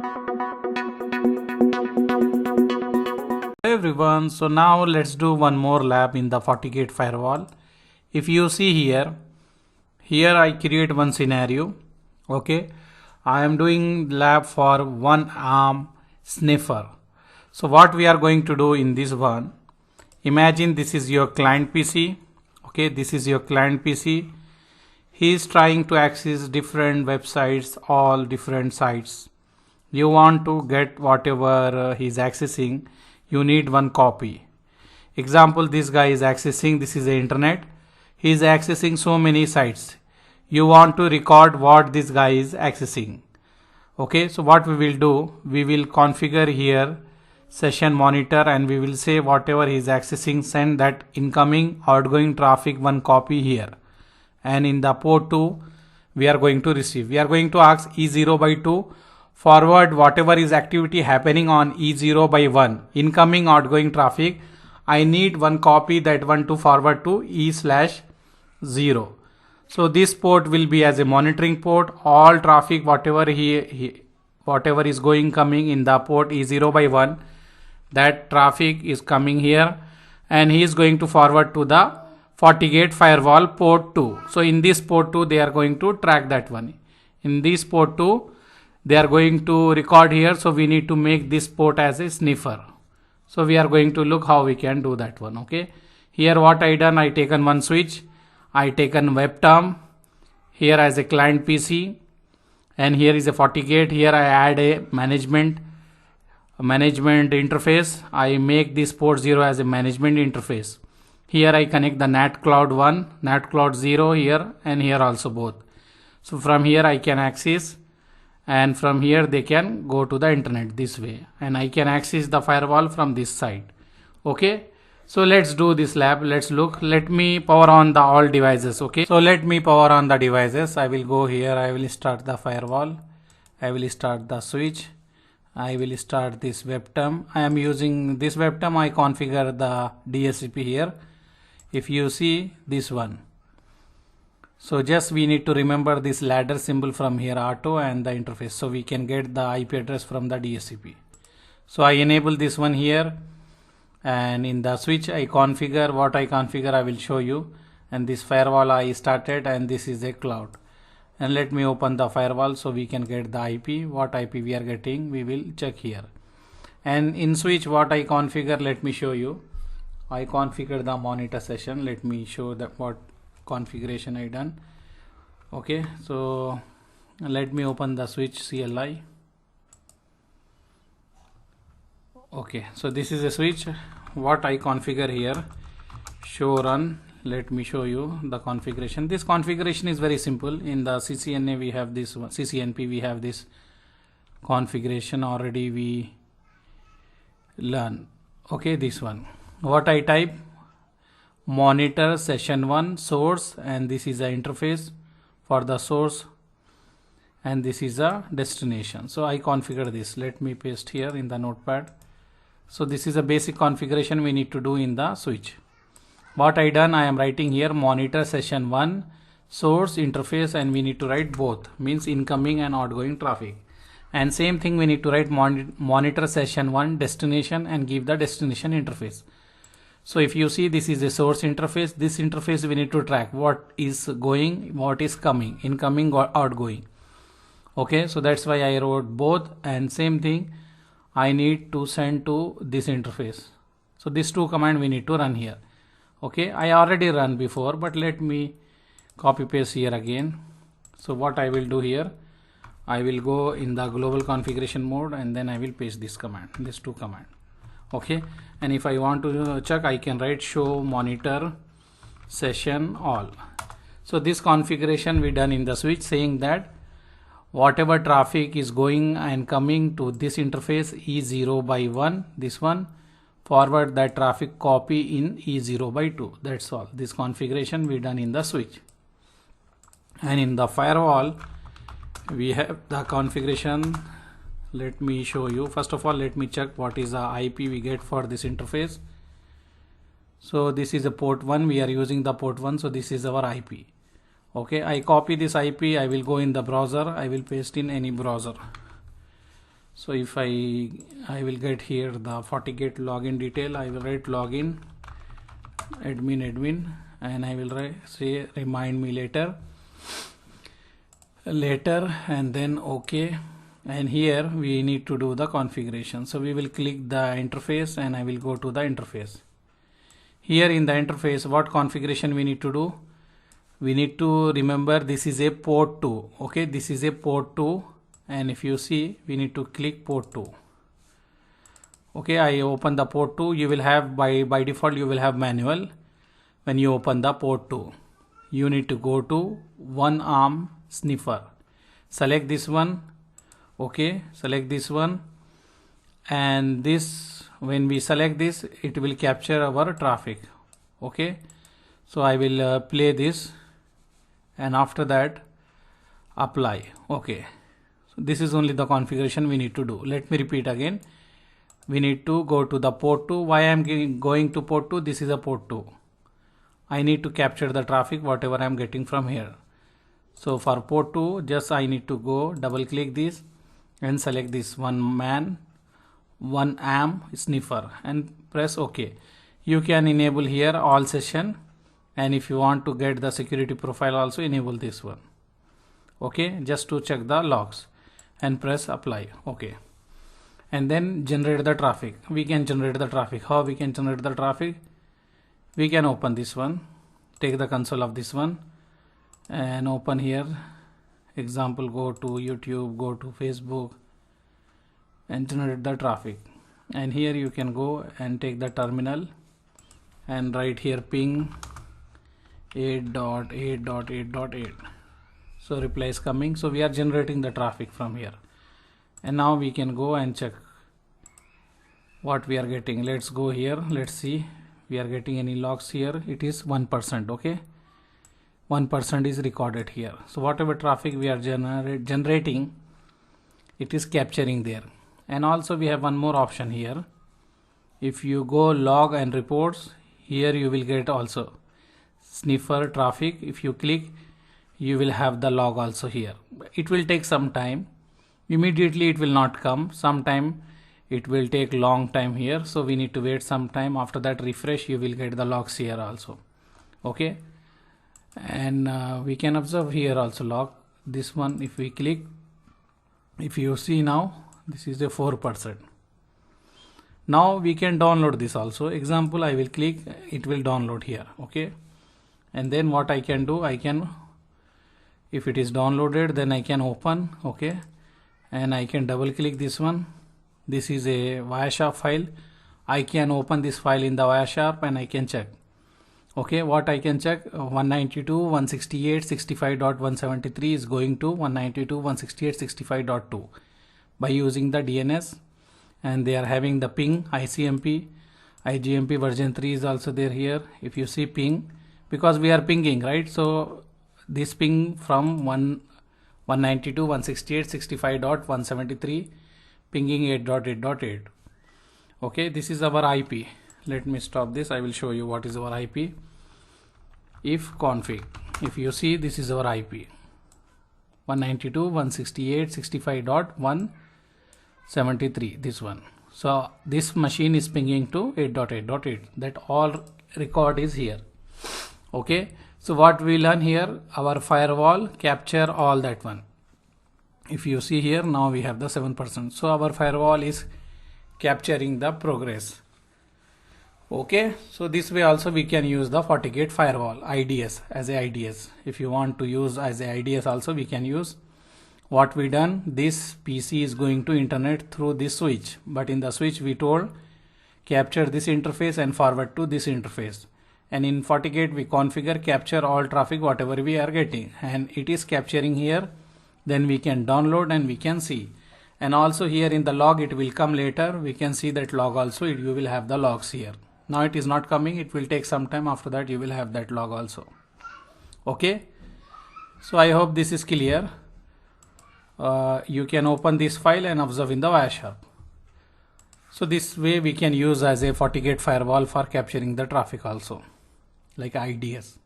Hello everyone, so now let's do one more lab in the FortiGate firewall. If you see here I create one scenario. Okay, I am doing lab for one ARM sniffer. So what we are going to do in this one, imagine this is your client PC. Okay, this is your client PC. He is trying to access different websites, all different sites. You want to get whatever he is accessing, you need one copy. Example, this guy is accessing, this is the internet. He is accessing so many sites. You want to record what this guy is accessing. Okay, so what we will do, we will configure here session monitor and we will say whatever he is accessing, send that incoming outgoing traffic one copy here. And in the port 2 we are going to receive. We are going to ask E0 by 2 forward whatever is activity happening on E0 by 1 incoming outgoing traffic. I need one copy that one to forward to E/0. So this port will be as a monitoring port. All traffic whatever whatever is going coming in the port E0 by 1, that traffic is coming here and he is going to forward to the FortiGate firewall port 2. So in this port 2 they are going to track that one. In this port 2 they are going to record here. So we need to make this port as a sniffer. So we are going to look how we can do that one. Okay. Here what I done, I taken one switch, I taken web term here as a client PC, and here is a FortiGate. Here I add a management interface. I make this port 0 as a management interface. Here I connect the NAT cloud 1, NAT cloud 0 here and here also both. So from here I can access, and from here they can go to the internet this way, and I can access the firewall from this side. Okay, so let's do this lab. Let's look. Let me power on the all devices. Okay, so let me power on the devices. I will go here, I will start the firewall, I will start the switch, I will start this web term. I am using this web term. I configure the DHCP here. If you see this one, so just we need to remember this ladder symbol from here, auto and the interface, so we can get the IP address from the DHCP. So I enable this one here, and in the switch I configure. What I configure I will show you. And this firewall I started, and this is a cloud. And let me open the firewall so we can get the IP. What IP we are getting, we will check here. And in switch what I configure, let me show you. I configure the monitor session. Let me show that what configuration I done. Okay, so let me open the switch CLI. Okay, so this is a switch. What I configure here, show run. Let me show you the configuration. This configuration is very simple. In the CCNA we have this one, CCNP we have this configuration already we learn. Okay, this one. What I type, monitor session 1 source, and this is the interface for the source, and this is a destination. So I configure this. Let me paste here in the notepad. So this is a basic configuration we need to do in the switch. What I done, I am writing here monitor session 1 source interface, and we need to write both, means incoming and outgoing traffic. And same thing we need to write monitor session 1 destination and give the destination interface. So if you see, this is a source interface. This interface we need to track what is going, what is coming, incoming or outgoing. Okay, so that's why I wrote both. And same thing I need to send to this interface. So these two commands we need to run here. Okay, I already run before, but let me copy paste here again. So what I will do here, I will go in the global configuration mode, and then I will paste this command, these two command. Okay, and if I want to check, I can write show monitor session all. So this configuration we done in the switch, saying that whatever traffic is going and coming to this interface E0 by 1, this one, forward that traffic copy in E0 by 2. That's all. This configuration we done in the switch. And in the firewall we have the configuration. Let me show you. First of all, let me check what is the IP we get for this interface. So this is a port 1. We are using the port 1. So this is our IP. Okay, I copy this IP. I will go in the browser. I will paste in any browser. So if I will get here the FortiGate login detail. I will write login admin and I will say remind me later, and then OK. And here we need to do the configuration. So we will click the interface and I will go to the interface. Here in the interface, what configuration we need to do? We need to remember this is a port 2. Okay, this is a port 2, and if you see, we need to click port 2. Okay, I open the port 2. You will have by default you will have manual. When you open the port 2, you need to go to one arm sniffer. Select this one. Okay, select this one, and this, when we select this, it will capture our traffic. Okay, so I will play this, and after that apply. Okay, so this is only the configuration we need to do. Let me repeat again. We need to go to the port 2. Why I am going to port 2? This is a port 2. I need to capture the traffic whatever I am getting from here. So for port 2, just I need to go double click this and select this one ARM sniffer and press OK. You can enable here all session, and if you want to get the security profile also, enable this one. Okay, just to check the logs, and press apply. Okay, and then generate the traffic. We can generate the traffic. How we can generate the traffic? We can open this one, take the console of this one and open here. Example, go to YouTube, go to Facebook and generate the traffic. And here you can go and take the terminal and write here ping 8.8.8.8. So reply is coming. So we are generating the traffic from here. And now we can go and check what we are getting. Let's go here. Let's see. We are getting any logs here. It is 1%. Okay. 1% is recorded here. So whatever traffic we are generating, it is capturing there. And also we have one more option here. If you go log and reports, here you will get also sniffer traffic. If you click, you will have the log also here. It will take some time. Immediately it will not come. Sometime it will take long time here. So we need to wait some time. After that refresh, you will get the logs here also. Okay. And we can observe here also log. This one, if we click, if you see now, this is a 4%. Now we can download this also. Example, I will click, it will download here. Okay. And then what I can do, I can, if it is downloaded, then I can open. Okay. And I can double click this one. This is a Wireshark file. I can open this file in the Wireshark and I can check. Okay, what I can check, 192.168.65.173 is going to 192.168.65.2 by using the DNS, and they are having the ping ICMP, IGMP version 3 is also there here. If you see ping, because we are pinging, right? So this ping from 192.168.65.173 pinging 8.8.8. Okay, this is our IP. Let me stop this. I will show you what is our IP. If config, if you see, this is our IP 192.168.65.173, this one. So this machine is pinging to 8.8.8. that all record is here. Okay, so what we learn here, our firewall capture all that one. If you see here, now we have the 7%. So our firewall is capturing the progress. Okay, so this way also we can use the FortiGate firewall IDS as a IDS. If you want to use as a IDS also, we can use. What we done, this PC is going to internet through this switch, but in the switch we told capture this interface and forward to this interface. And in FortiGate we configure capture all traffic whatever we are getting, and it is capturing here. Then we can download and we can see. And also here in the log, it will come later. We can see that log also. You will have the logs here. Now it is not coming. It will take some time. After that, you will have that log also. Okay. So I hope this is clear. You can open this file and observe in the Wireshark. So this way we can use as a FortiGate firewall for capturing the traffic also, like IDS.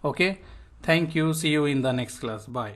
Okay. Thank you. See you in the next class. Bye.